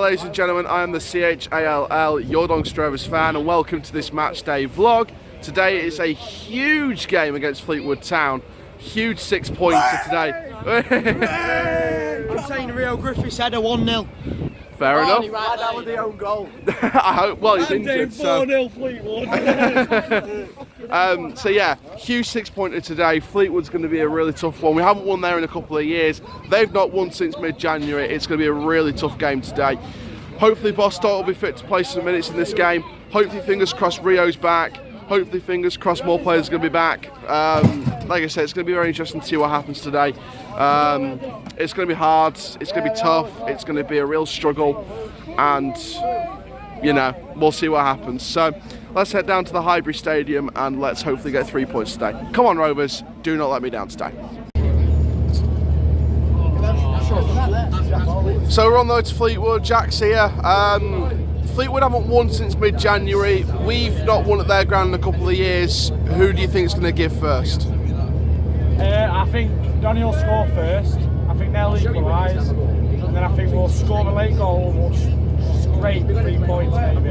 ladies and gentlemen, I am the CHALL, your Doncaster Rovers fan, and welcome to this Matchday vlog. Today is a huge game against Fleetwood Town. Huge 6 points today. I'm saying Rio Griffiths had a 1-0. Fair enough. That was the own goal. I hope, well, he's injured, so... 4-0 Fleetwood. So yeah, huge 6 pointer today. Fleetwood's going to be a really tough one. We haven't won there in a couple of years. They've not won since mid-January. It's going to be a really tough game today. Hopefully Bostock will be fit to play some minutes in this game. Hopefully, fingers crossed, Rio's back. Hopefully, fingers crossed, more players are going to be back. Like I said, it's going to be very interesting to see what happens today. It's going to be hard, it's going to be tough, it's going to be a real struggle, and, you know, we'll see what happens. So, let's head down to the Highbury Stadium and let's hopefully get 3 points today. Come on, Rovers, do not let me down today. So, we're on the way to Fleetwood. Jack's here. Fleetwood haven't won since mid-January. We've not won at their ground in a couple of years. Who do you think is going to give first? I think Donny will score first. I think they'll equalise, and then I think we'll score the late goal. We'll scrape 3 points maybe.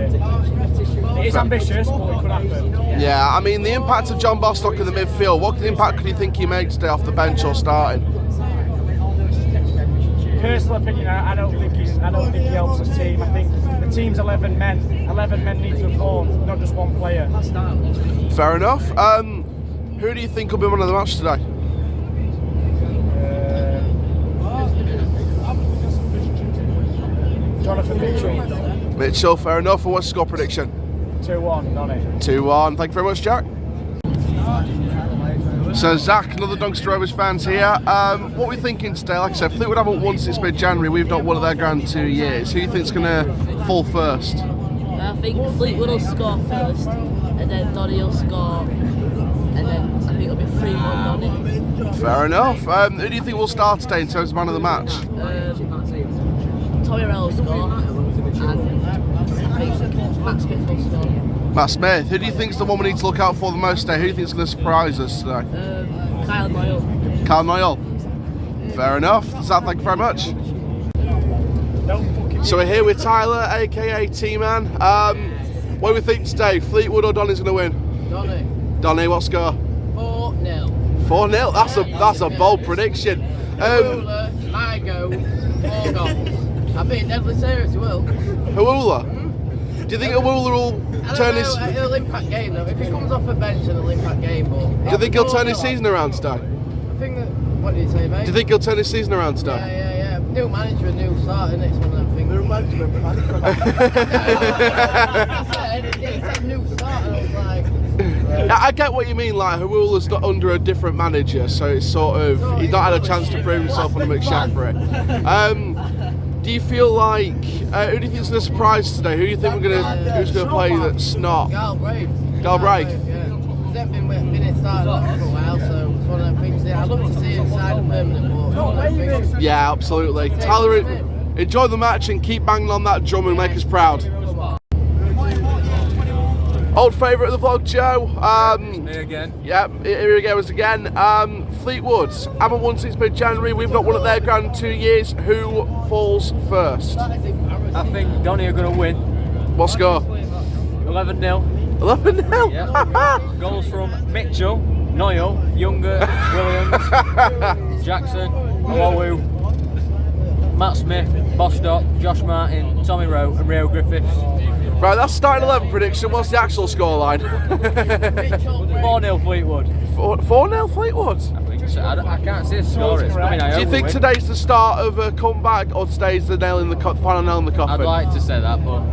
It is ambitious, but it could happen. Yeah, I mean the impact of John Bostock in the midfield. What impact could you think he makes today off the bench or starting? Personal opinion, I don't think he helps the team. I think the team's 11 men. 11 men need to perform, not just one player. Fair enough. Who do you think will be man of the match today? Jonathan Mitchell. Mitchell, fair enough. And what's the score prediction? 2-1, Donny. 2-1. Thank you very much, Jack. So Zach, another Doncaster Rovers fans here. What are we thinking today? Like I said, Fleetwood haven't won since mid-January. We've not won at their ground in 2 years. Who do you think's going to fall first? I think Fleetwood will score first, and then Donny will score, and then I think it'll be 3-1 Donny. Fair enough. Who do you think will start today in terms of man of the match? Tommy will score, and I think Matt Smith will score. Matt Smith. Who do you think's the one we need to look out for the most today? Who do you think's going to surprise us today? Kyle Noyle. Kyle Noyle. Fair enough. Zach, thank you very much. So we're here with Tyler, aka T-Man. What do we think today? Fleetwood or Donny's going to win? Donny. Donny, what score? 4-0. 4-0. That's a bold prediction. I go 4 goals. I'm being deadly serious, he will. Hawula. Do you think Hawula will turn his... It'll impact game though. If he comes off the bench, it'll impact game. But do you think he'll turn his season around today? I think that... What did you say, mate? Do you think he'll turn his season around today? Yeah. New manager, new start, and it's one of them things. New management, He said new start, and I was like... I get what you mean, like Hawula's not under a different manager, so it's sort of... He's not had a chance to prove himself on the McShaffrey. Do you feel like who do you think's going to surprise today? Who do you think who's going to play that's not? Galbraith. Galbraith. Yeah. He's been in started off for a while, so it's one of them things. I'd love to see him sign a permanent, but yeah, absolutely. Tyler, enjoy the match and keep banging on that drum and make us proud. Old favourite of the vlog, Joe. Me again. Yeah, here he goes again. Fleetwood haven't won since mid-January. We've not won at their ground in 2 years. Who falls first? I think Donny are going to win. What score? 11-0. 11-0? Yeah. Goals from Mitchell, Noyle, Younger, Williams, Jackson, Wawu, Matt Smith, Bostock, Josh Martin, Tommy Rowe and Rio Griffiths. Right, that's starting 11 prediction. What's the actual scoreline? 4-0 Fleetwood. 4-0 Fleetwood? I think so. I can't see a score. Do you think today's the start of a comeback or today's the final nail in the coffin? I'd like to say that, but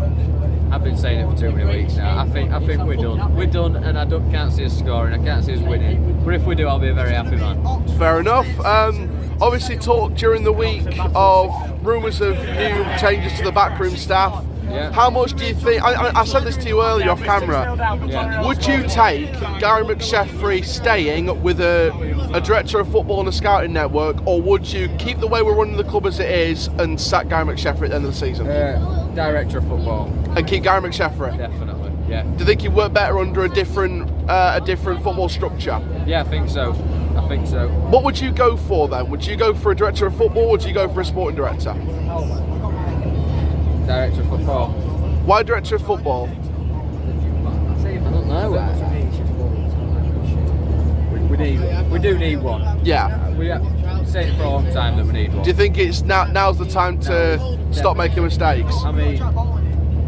I've been saying it for too many weeks now. I think we're done. We're done, and I can't see us scoring. I can't see us winning. But if we do, I'll be a very happy man. Fair enough. Obviously, talked during the week of rumours of new changes to the backroom staff. Yeah. How much do you think, I said this to you earlier off camera, would you take Gary McShaffrey staying with a director of football and a scouting network, or would you keep the way we're running the club as it is and sack Gary McShaffrey at the end of the season? Director of football. And keep Gary McShaffrey? Definitely, yeah. Do you think he'd work better under a different football structure? Yeah, I think so. What would you go for then? Would you go for a director of football, or would you go for a sporting director? Director of football. Why director of football? I don't know. We do need one. Yeah. We have said it for a long time that we need one. Do you think it's now's the time to stop making mistakes? I mean,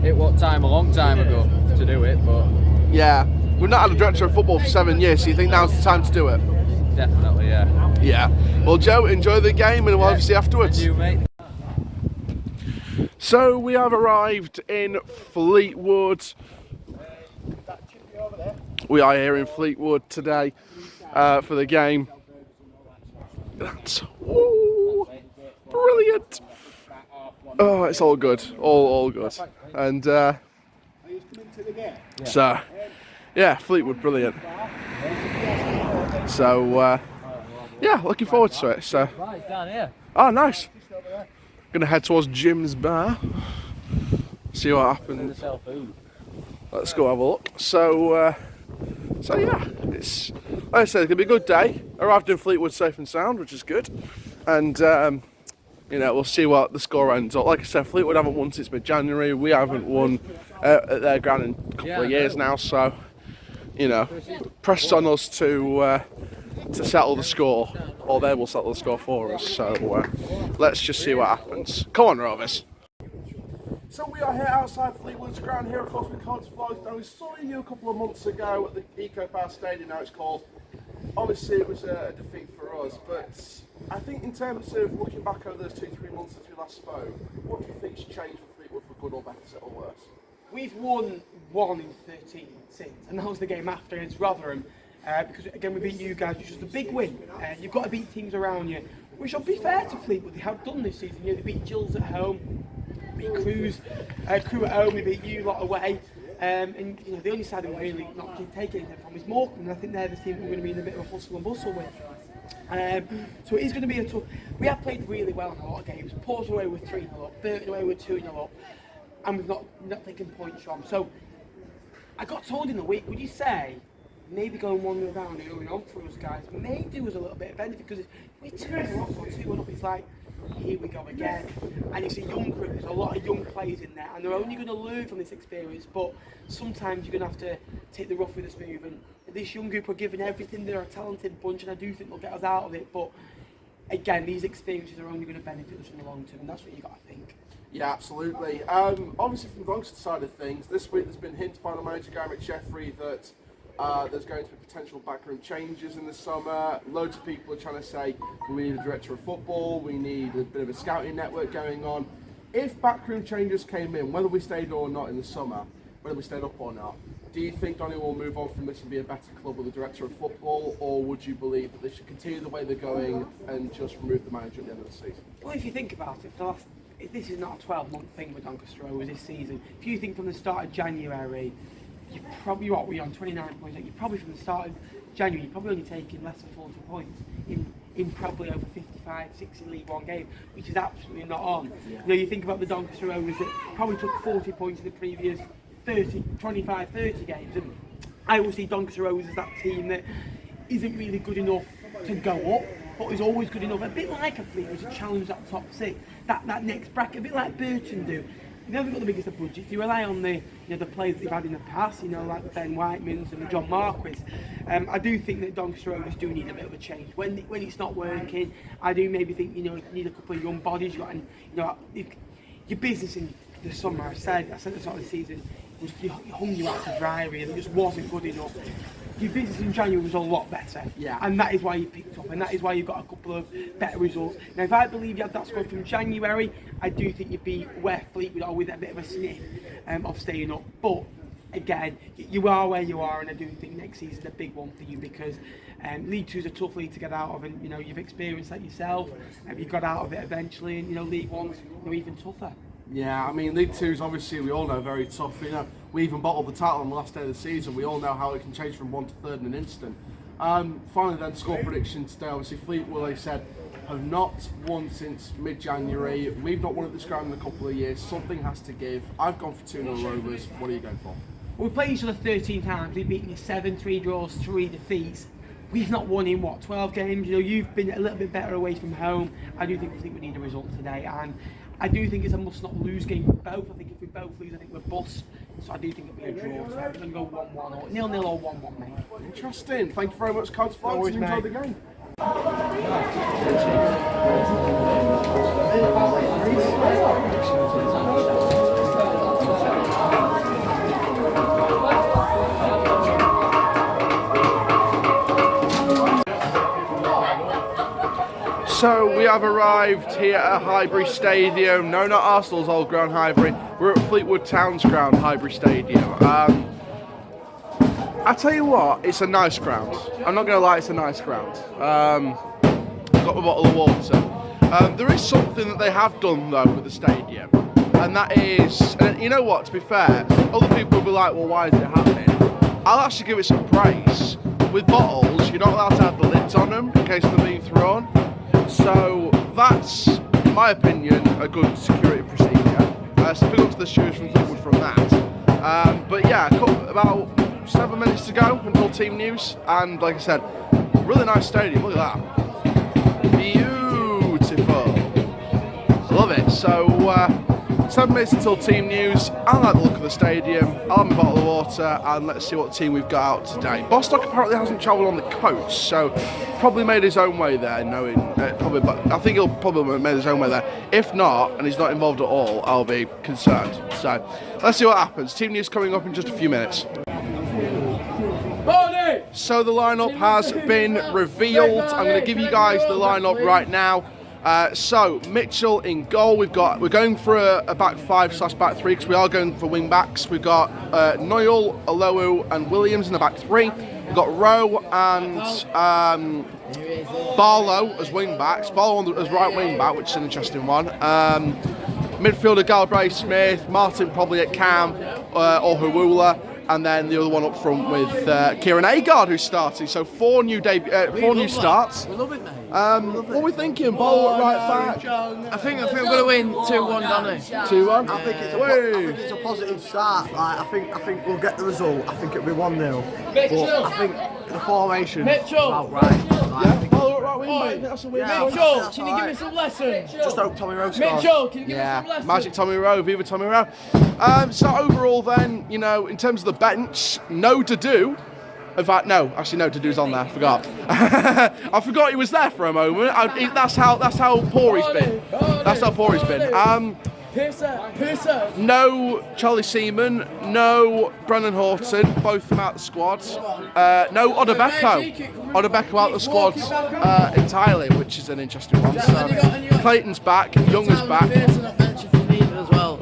it was a long time ago to do it, but Yeah. We've not had a director of football for 7 years, so you think now's the time to do it? definitely, yeah. Yeah. Well, Joe, enjoy the game, and we'll have you see afterwards. And you, mate. So we have arrived in Fleetwood. We are here in Fleetwood today for the game. That's brilliant. Oh, it's all good, all good, and so yeah, Fleetwood, brilliant. So yeah, looking forward to it. So Right, it's down here. oh, nice. Gonna head towards Jim's bar. See what happens. Let's go have a look. So yeah, it's like I said, it's gonna be a good day. Arrived in Fleetwood safe and sound, which is good. And you know, we'll see what the score ends up. Like I said, Fleetwood haven't won since mid-January. We haven't won at their ground in a couple of years now. So you know, press on us to settle the score, or they will settle the score for us. So let's just see what happens. Come on, Rovers. So we are here outside Fleetwood's ground here, of course, with Collins Floyd. Now, we saw you a couple of months ago at the Eco Power Stadium, now it's called. Obviously, it was a defeat for us, but I think in terms of looking back over those 2-3 months since we last spoke, what do you think's changed for Fleetwood for good or better or worse? We've won 1 in 13 since, and that was the game after against Rotherham. Because again, we beat you guys, which was a big win. You've got to beat teams around you, which will be fair to Fleetwood. They have done this season. You know, they beat Gills at home, beat Crew at home. We beat you lot away. And you know, the only side that we really not taking anything from is Morecambe, and I think they're the team we're going to be in a bit of a hustle and bustle with. So it is going to be a tough. We have played really well in a lot of games. Ports away with 3-0 up, Burton away with 2-0 up, and we've not taken points from. So I got told in the week, would you say maybe going 1-0 down early on for us guys may do us a little bit of benefit, because we're 2-0 up or 2-1 up, it's like, here we go again. And it's a young group, there's a lot of young players in there, and they're only going to learn from this experience, but sometimes you're going to have to take the rough with the smooth, and this young group are giving everything. They're a talented bunch, and I do think they'll get us out of it, but again, these experiences are only going to benefit us in the long term, and that's what you got to think. Yeah, absolutely. Obviously, from the Doncaster side of things, this week there's been hints by the manager, Gary McSheffrey, that there's going to be potential backroom changes in the summer. Loads of people are trying to say we need a director of football, we need a bit of a scouting network going on. If backroom changes came in, whether we stayed or not in the summer, whether we stayed up or not, do you think Donny will move on from this and be a better club with a director of football, or would you believe that they should continue the way they're going and just remove the manager at the end of the season? Well, if you think about it, if this is not a 12-month thing with Doncaster Rovers this season, if you think from the start of January, you're probably, what, we're on 29 points, you're probably from the start of January, you're probably only taking less than 40 points in probably over 55, 60 League One games, which is absolutely not on. Yeah. You know, you think about the Doncaster Rovers that probably took 40 points in the previous 25, 30 games, and I always see Doncaster Rovers as that team that isn't really good enough to go up, but is always good enough, a bit like a Fleetwood, to challenge that top six, that next bracket, a bit like Burton do. They've never got the biggest of budgets. You rely on the players that they've had in the past, like the Ben Whitemans and the John Marquis. I do think that Doncaster Rovers do need a bit of a change. When it's not working, I do maybe think you need a couple of young bodies. Your business in the summer, I said at the start of the season, was you hung you out to dry, really. It just wasn't good enough. Your business in January was a lot better, and that is why you picked up, and that is why you got a couple of better results. Now, if I believe you had that score from January, I do think you'd be where Fleetwood are with a bit of a sniff of staying up. But again, you are where you are, and I do think next season's a big one for you, because League Two is a tough league to get out of, and you've experienced that yourself, and you got out of it eventually, and League One's even tougher. Yeah, I mean, League Two is obviously, we all know, very tough. We even bottled the title on the last day of the season. We all know how it can change from 1 to 3rd in an instant. Finally then, score prediction today. Obviously, Fleetwood, like I said, have not won since mid-January. We've not won at this ground in a couple of years. Something has to give. I've gone for 2-0 Rovers. What are you going for? Well, we played each other 13 times. We've beaten you 7, 3 draws, 3 defeats. We've not won in 12 games. You've been a little bit better away from home. I do think we need a result today, and I do think it's a must-not-lose game for both. I think if we both lose, I think we're bust. So I do think it'll be a draw. So I'm going to go 1-1 or 0-0 or 1-1, mate. Interesting. Thank you very much, Coach Fox, and enjoy the game. So we have arrived here at Highbury Stadium. No, not Arsenal's old ground, Highbury. We're at Fleetwood Town's ground, Highbury Stadium. I tell you what, it's a nice ground. I'm not going to lie, it's a nice ground. Got my bottle of water. There is something that they have done though with the stadium, and that is, and you know what? To be fair, other people will be like, "Well, why is it happening?" I'll actually give it some praise. With bottles, you're not allowed to have the lids on them in case they're being thrown. So that's, in my opinion, a good security procedure. So big up to the stewards from Fleetwood from that. But yeah, about 7 minutes to go until team news, and like I said, really nice stadium. Look at that, beautiful. Love it. So 7 minutes until team news. I like the look of the stadium. I'll have a bottle of water and let's see what team we've got out today. Bostock apparently hasn't travelled on the coach, so probably made his own way there. Knowing but I think he'll probably have made his own way there. If not, and he's not involved at all, I'll be concerned. So let's see what happens. Team news coming up in just a few minutes. So the lineup has been revealed. I'm going to give you guys the lineup right now. So Mitchell in goal. We're going for a back 5/back 3 because we are going for wing backs. We've got Noyle, Alowu, and Williams in the back 3. We've got Rowe and Barlow as wing backs. Barlow as right wing back, which is an interesting one. Midfielder Galbraith Smith, Martin probably at Cam or Hawula. And then the other one up front with Kieran Agard, who's starting. So four new starts. We love it, mate. What are we thinking? Ball at right back. I think we're going to win 2-1, Donny. 2-1. I think it's a positive start. Like, I think we'll get the result. I think it'll be 1-0. But I think the formation is about right. Like, Ball at right wing, mate. That's a win. Mitchell, can you give me some lessons? just hope Tommy Rowe scores. Mitchell, can you give me some lessons? Magic Tommy Rowe, Viva Tommy Rowe. So overall then, you know, in terms of the bench, no Dadu. In fact, no, actually no, Dadu's on there, I forgot. I forgot he was there for a moment. That's how poor he's been. That's how poor he's been. Piercer. No Charlie Seaman, no Brennan Horton, both from out the squad. No Odebeko. Odebeko out the squad entirely, which is an interesting one. So Clayton's back, Young is back. As well.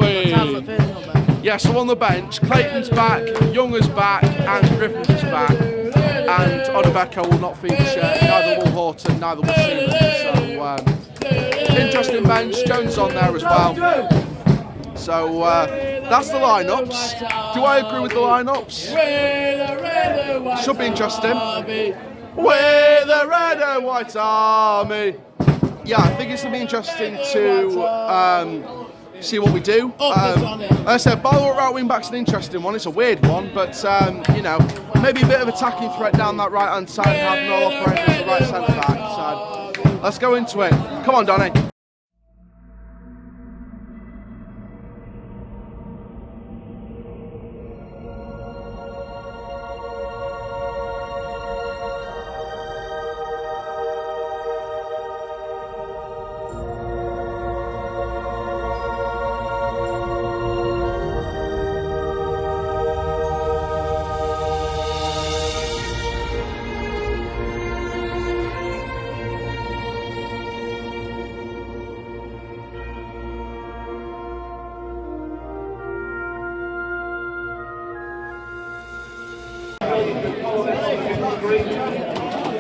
Yeah, so on the bench, Clayton's back, Young is back, and Griffith is back. And Odebeko will not feature, neither will Horton, neither will Seaman. So, interesting bench, Jones on there as well. So, that's the lineups. Do I agree with the lineups? Should be interesting. We're the Red and White Army. Yeah, I think it's going to be interesting to see what we do. Like I said, Barlow at right wing back's an interesting one. It's a weird one, but you know, maybe a bit of attacking threat down that right hand side and have Noel operating as the right centre back. So let's go into it. Come on, Donny.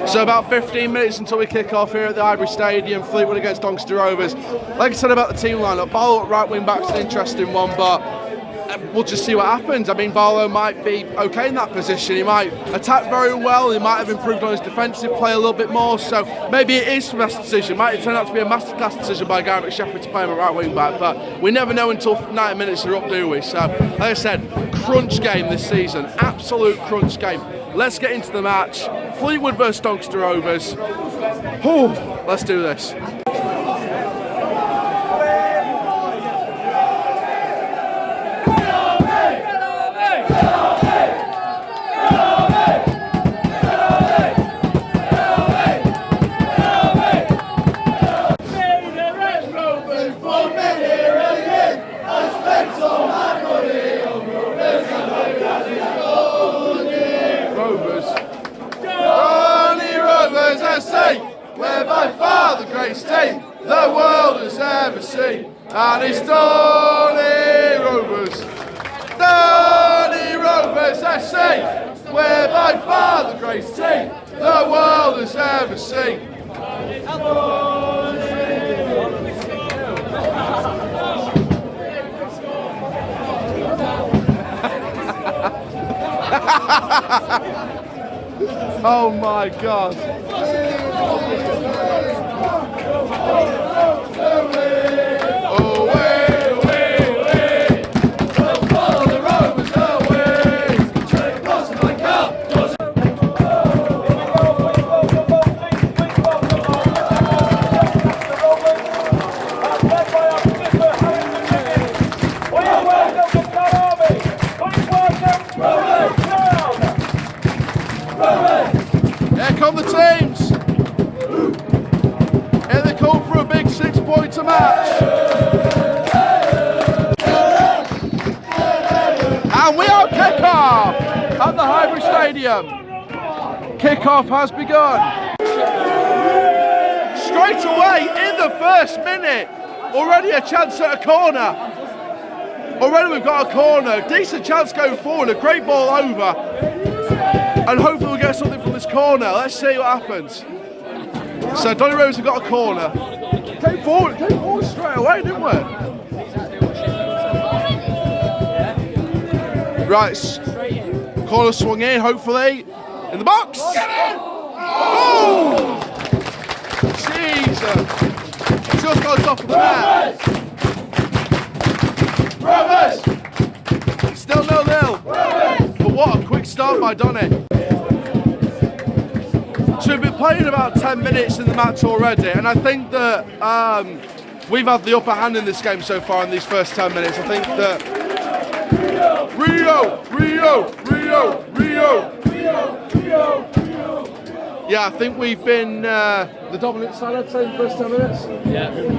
So about 15 minutes until we kick off here at the Highbury Stadium, Fleetwood against Doncaster Rovers. Like I said about the team lineup, Barlow at right wing back's an interesting one, but we'll just see what happens. I mean, Barlow might be okay in that position. He might attack very well. He might have improved on his defensive play a little bit more. So maybe it is the best decision. Might turn out to be a masterclass decision by Gary McShefford to play him at right wing back. But we never know until 90 minutes are up, do we? So, like I said, crunch game this season. Absolute crunch game. Let's get into the match. Fleetwood versus Doncaster Rovers. Let's do this. And it's Donny Rovers. Donny Rovers SC. We're by far the greatest team the world has ever seen. Oh my God. Here come the teams. Here they come for a big 6-pointer match. And we are kick-off at the Highbury Stadium. Kick-off has begun. Straight away in the first minute, already a chance at a corner. Already we've got a corner, decent chance going forward, a great ball over. And hopefully we'll get something from this corner. Let's see what happens. So Donny Rovers have got a corner. Came forward straight away, didn't we? Right, corner swung in, hopefully. In the box! Oh! Jesus! Just got top of the net. Rovers! Still 0-0. But what a quick start by Donny. So we've been playing about 10 minutes in the match already, and I think that we've had the upper hand in this game so far in these first 10 minutes. I think that Rio. Yeah, I think we've been the dominant side, I'd say, in the first 10 minutes. Yeah, I mean,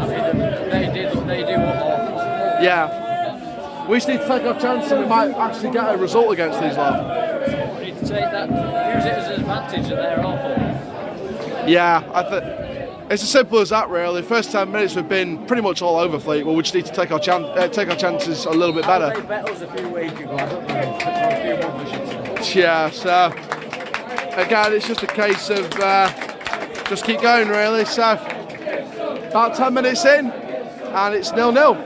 they do what awful. Yeah. We just need to take our chance and we might actually get a result against these lot. We need to take that, use it as an advantage that they're awful. Yeah, I think it's as simple as that, really. First 10 minutes we've been pretty much all over Fleetwood. We just need to take our chances a little bit better. They bet us a few weeks ago, I don't know, a few months I should say. Yeah, so again, it's just a case of just keep going, really. So about 10 minutes in, and it's 0-0.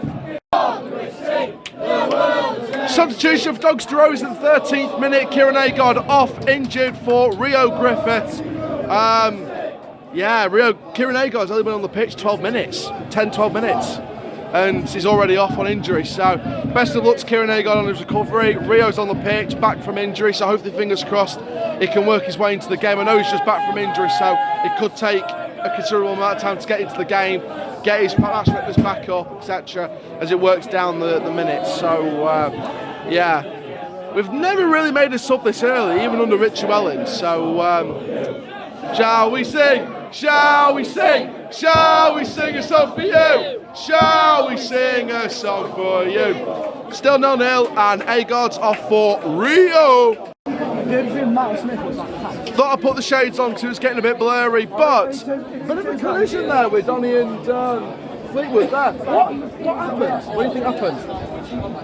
Substitution for Doncaster Rovers in the 13th minute. Kieran Agod off injured for Rio Griffiths. Kieran Agod's only been on the pitch 12 minutes, 10-12 minutes, and he's already off on injury. So best of luck to Kieran Agod on his recovery. Rio's on the pitch, back from injury, so hopefully, fingers crossed, he can work his way into the game. I know he's just back from injury, so it could take a considerable amount of time to get into the game, get his match fitness back up, etc., as it works down the minutes. So we've never really made a sub this early, even under Richie Wellens. So shall we sing? Shall we sing? Shall we sing a song for you? Shall we sing a song for you? Still 0-0, and Agod's off for Rio. Thought I'd put the shades on because it was getting a bit blurry, but a bit of a collision there with Donny and Fleetwood there. What happened? What do you think happened?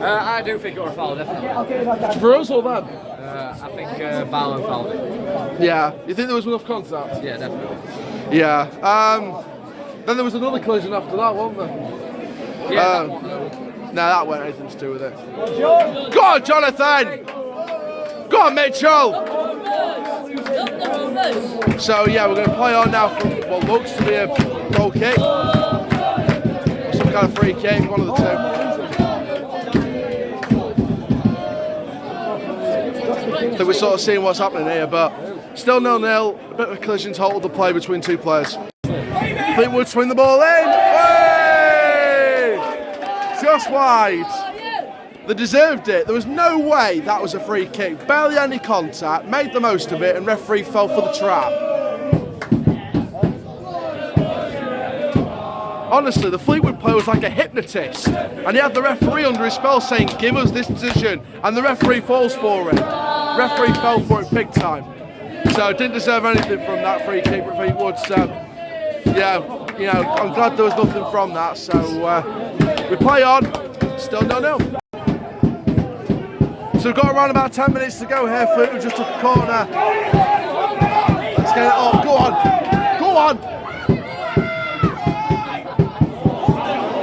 I do think it was a foul, definitely. For us or them? I think Bowen fouled it. Yeah. You think there was enough contact? Yeah, definitely. Yeah. Then there was another collision after that, wasn't there? Yeah, No, that weren't anything to do with it. Go on, Jonathan! Go on, Mitchell! So yeah, we're going to play on now from what looks to be a goal kick. Or some kind of free kick, one of the two. I think we're sort of seeing what's happening here, but still 0-0, a bit of a collision to hold the play between two players. Fleetwood swing the ball in. Hey! Just wide. They deserved it. There was no way that was a free kick. Barely any contact, made the most of it, and referee fell for the trap. Honestly, the Fleetwood player was like a hypnotist, and he had the referee under his spell saying, give us this decision, and the referee falls for it. Referee fell for it big time. So didn't deserve anything from that free kick for Fleetwood. So yeah, I'm glad there was nothing from that. So We play on. Still 0-0. So we've got around about 10 minutes to go here. Fleetwood just took a corner. Let's get it up. Go on. Go on.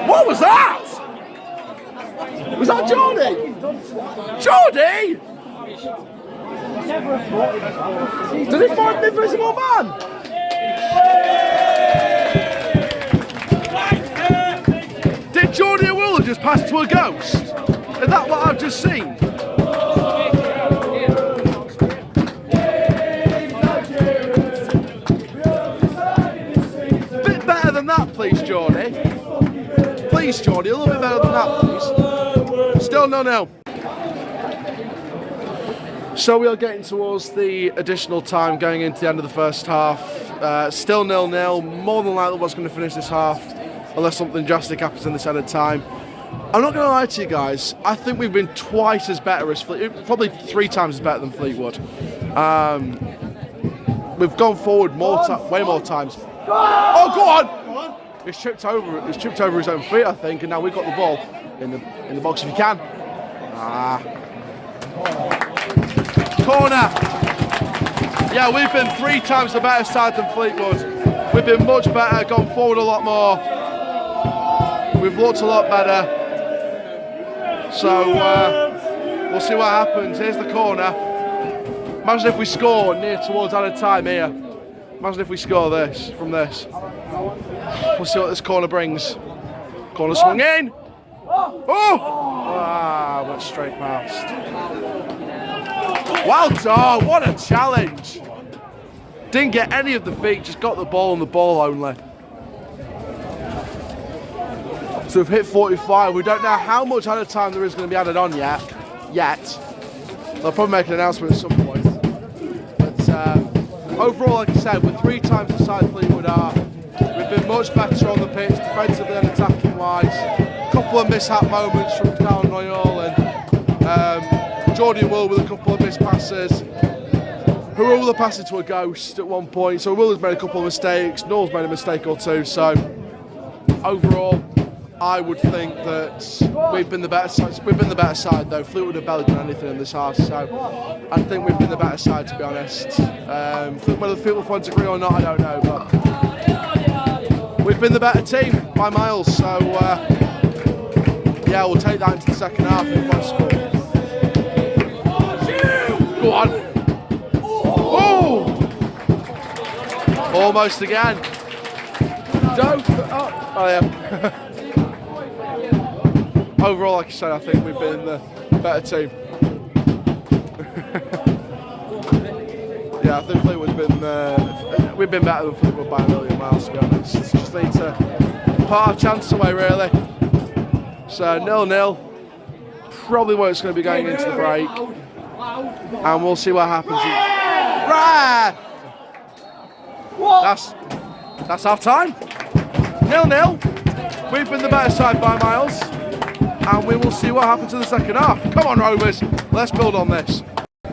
What was that? Was that Jordy? Jordy? Did he find the invisible man? Did Jordy and Will just pass to a ghost? Is that what I've just seen? Bit better than that, please, Jordy. Please, Jordy, a little bit better than that, please. Still 0-0. So we are getting towards the additional time going into the end of the first half. Still 0-0. More than likely what's going to finish this half, unless something drastic happens in this end of time. I'm not going to lie to you guys. I think we've been twice as better as Fleetwood, probably 3 times as better than Fleetwood. We've gone forward way more times. Oh, go on! He's tripped over his own feet, I think, and now we've got the ball in the box if you can. Corner. Yeah, we've been 3 times the better side than Fleetwood. We've been much better, gone forward a lot more. We've looked a lot better. So we'll see what happens. Here's the corner. Imagine if we score near towards added time here. Imagine if we score this from this. We'll see what this corner brings. Corner swung in. Oh! Went straight past. Well done, what a challenge. Didn't get any of the feet, just got the ball and the ball only. So we've hit 45. We don't know how much added time there is going to be added on yet. They'll probably make an announcement at some point. But overall, like I said, we're 3 times the side Fleetwood are. We've been much better on the pitch, defensively and attacking wise. A couple of mishap moments from Cal Noyle and Jordy Will with a couple of missed passes. Who will have passed to a ghost at one point. So Will has made a couple of mistakes. Noel's made a mistake or 2. So overall, I would think that we've been the better side. We've been the better side though. Fleetwood have barely done anything in this half, so I think we've been the better side, to be honest. Whether Fleetwood fans agree or not, I don't know, but we've been the better team by miles. So yeah, we'll take that into the second half if possible. Go on. Oh! Almost again. Don't. Oh yeah. Overall, like I said, I think we've been the better team. Yeah, I think Fleetwood's been. We've been better than Fleetwood by a million miles, to be honest. Just need to put our chance away, really. So 0-0. Probably where it's going to be going into the break, and we'll see what happens. Right. That's half time. 0-0. We've been the better side by miles. And we will see what happens in the second half. Come on, Rovers, let's build on this.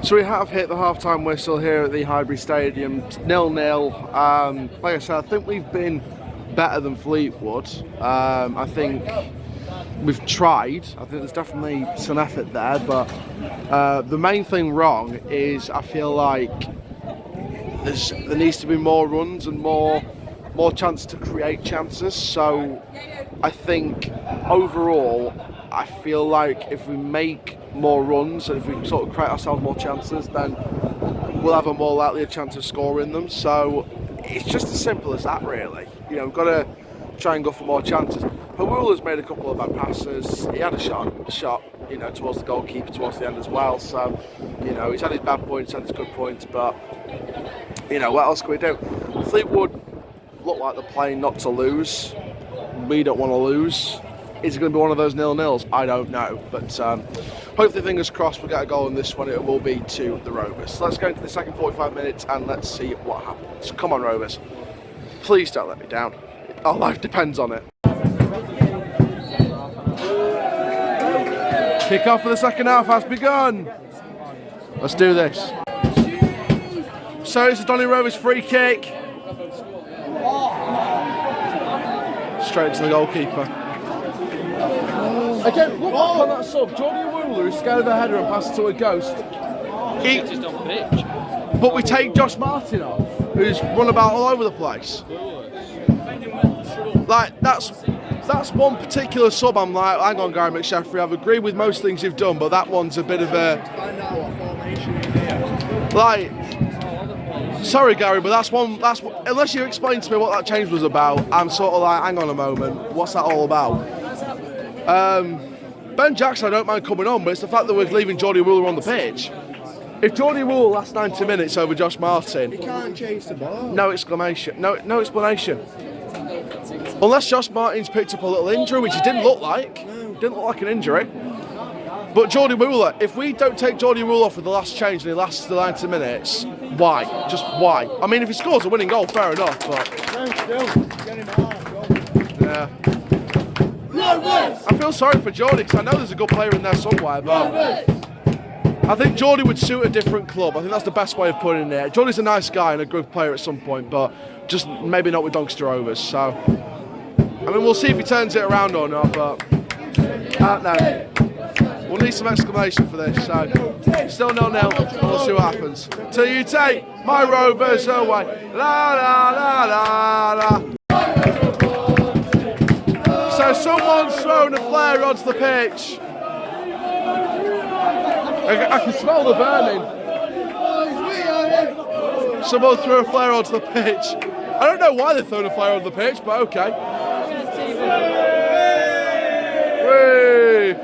So we have hit the half-time whistle here at the Highbury Stadium, 0-0. Like I said, I think we've been better than Fleetwood. I think we've tried. I think there's definitely some effort there, but the main thing wrong is I feel like there needs to be more runs and more chance to create chances. So I think overall, I feel like if we make more runs and if we sort of create ourselves more chances, then we'll have a more likely chance of scoring them. So it's just as simple as that, really. You know, we've got to try and go for more chances. Hawul has made a couple of bad passes. He had a shot, you know, towards the goalkeeper towards the end as well. So, you know, he's had his bad points and his good points, but you know, what else can we do? Fleetwood look like they're playing not to lose. We don't want to lose. Is it going to be one of those 0-0s? I don't know, but hopefully, fingers crossed, we'll get a goal in this one. It will be to the Rovers. So let's go into the second 45 minutes and let's see what happens. Come on, Rovers. Please don't let me down. Our life depends on it. Kick off for the second half has begun. Let's do this. So it's a Donny Rovers free kick. Straight to the goalkeeper. Again, look back on that sub. Jordan Wooler is scared of a header and passes to a ghost. But we take Josh Martin off, who's run about all over the place. Like, that's one particular sub I'm like, hang on, Gary McSheffrey, I've agreed with most things you've done, but that one's a bit of a... Like, sorry, Gary, but that's one, unless you explain to me what that change was about, I'm sort of like, hang on a moment, what's that all about? Ben Jackson, I don't mind coming on, but it's the fact that we're leaving Jordy Wooler on the pitch. If Jordy Wooler lasts 90 minutes over Josh Martin, He can't chase the ball. no explanation. No explanation. Unless Josh Martin's picked up a little injury, which he didn't look like. Didn't look like an injury. But Jordy Wooler, if we don't take Jordy Wooler off for the last change and he lasts the 90 minutes, why? Just why? I mean, if he scores a winning goal, fair enough, but... Yeah. I feel sorry for Jordy, because I know there's a good player in there somewhere, but... I think Jordy would suit a different club. I think that's the best way of putting it. Jordy's a nice guy and a good player at some point, but just maybe not with Doncaster Rovers. So, I mean, we'll see if he turns it around or not, but I don't know. We'll need some explanation for this. So, still 0-0. We'll see what happens. Till you take my Rovers away. La la la la la. So someone's thrown a flare onto the pitch. I can smell the burning. Someone threw a flare onto the pitch. I don't know why they threw a flare onto the pitch, but okay. Whee!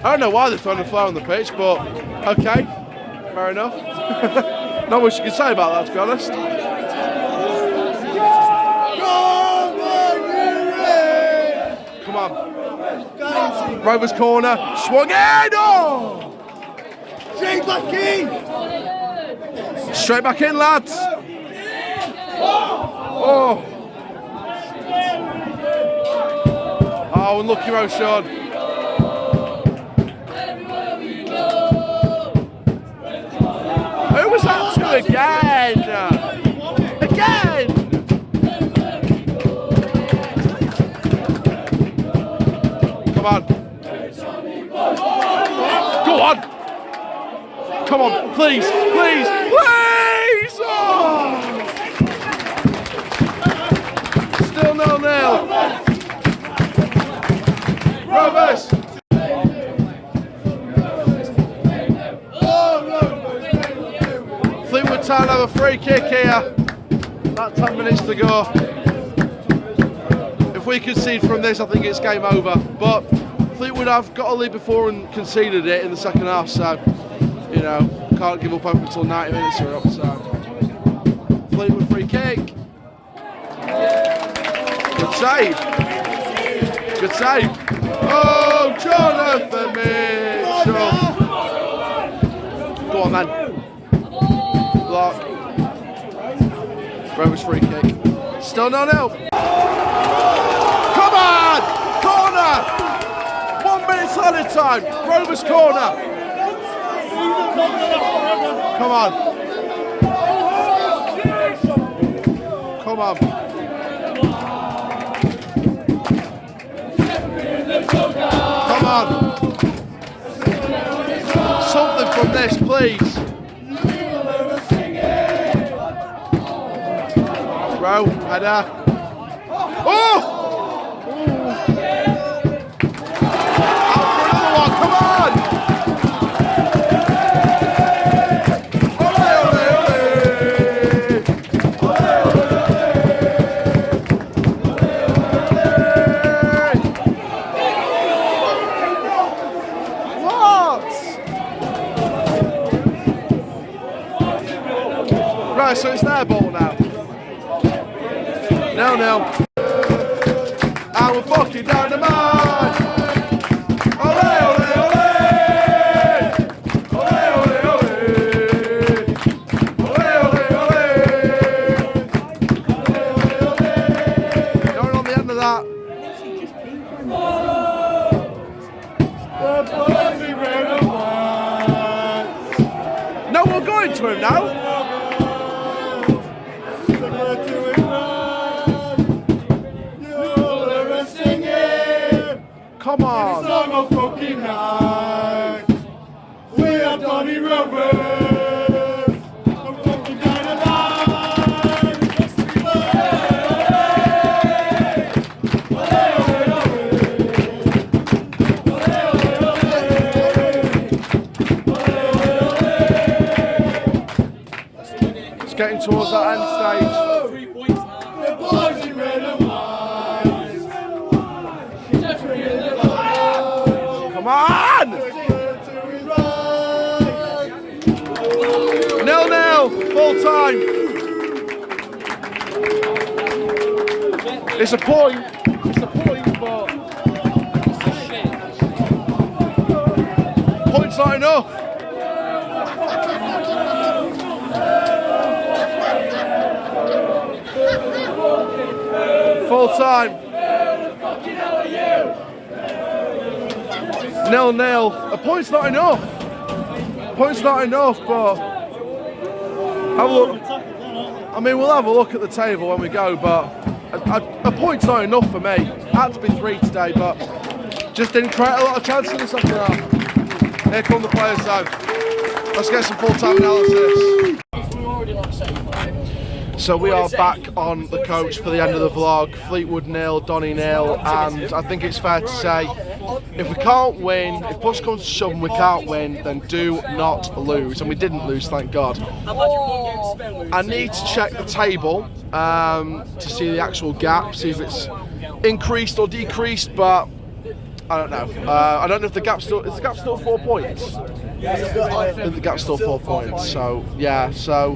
I don't know why they're throwing a flare on the pitch, but okay, fair enough. Not much you can say about that, to be honest. Come on. Rovers corner, swung in! Oh! Straight back in, lads. Oh, unlucky Roshan. Who was that to again? Again. Come on. Go on. Come on, please, please, please! Oh! Still 0-0. Rovers! Fleetwood Town have a free kick here. About 10 minutes to go. If we concede from this, I think it's game over. But Fleetwood have got a lead before and conceded it in the second half, so... You know, can't give up hope until 90 minutes are up, so. Fleetwood free kick. Good save. Good save. Oh, Jonathan Mitchell. Go on, man. Block. Rovers free kick. Still 0-0. Come on! Corner! 1 minute added time. Rovers corner. Come on. Come on. Come on. Something from this, please. Throw, header. Oh! Out for another one, come on! Right, so it's their ball now. 0-0. And we're fucking down the mine. Ole, ole, ole. Ole, ole, ole. Ole, ole, ole. Going on the end of that. No, we're going to him now. Come on. time of fucking night. We are Donny Rovers. I'm fucking dynamite. It's getting towards that end stage. The boys in red and white. Come on! 0-0, full time. It's a point, but point's not enough. Full time. 0-0. A point's not enough. Point's not enough, but have a look. I mean, we'll have a look at the table when we go, but a point's not enough for me. Had to be 3 today, but just didn't create a lot of chances in the second half. Here come the players though. Let's get some full-time analysis. So we are back on the coach for the end of the vlog. Fleetwood 0, Donny 0, and I think it's fair to say, if we can't win, if push comes to shove and we can't win, then do not lose. And we didn't lose, thank God. I need to check the table to see the actual gap, see if it's increased or decreased, but I don't know. I don't know if the gap's still, is the gap still 4 points? I think the gap's still 4 points, so yeah, so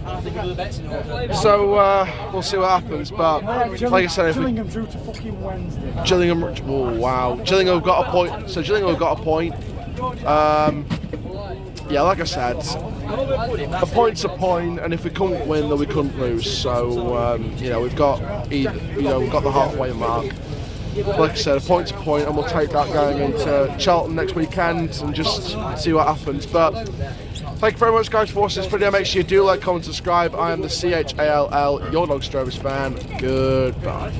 we'll see what happens, but like I said, if Gillingham drew to fucking Wednesday. Gillingham, oh wow, Gillingham have got a point, so Gillingham have got a point. Yeah, like I said, a point's a point, and if we couldn't win, then we couldn't lose, so you know, we've got either, you know, we've got the halfway mark. Like I said, a point's a point, and we'll take that going into Charlton next weekend and just see what happens. But thank you very much, guys, for watching this video. Make sure you do like, comment, subscribe. I am the CHALL, your Doncaster Rovers fan. Goodbye.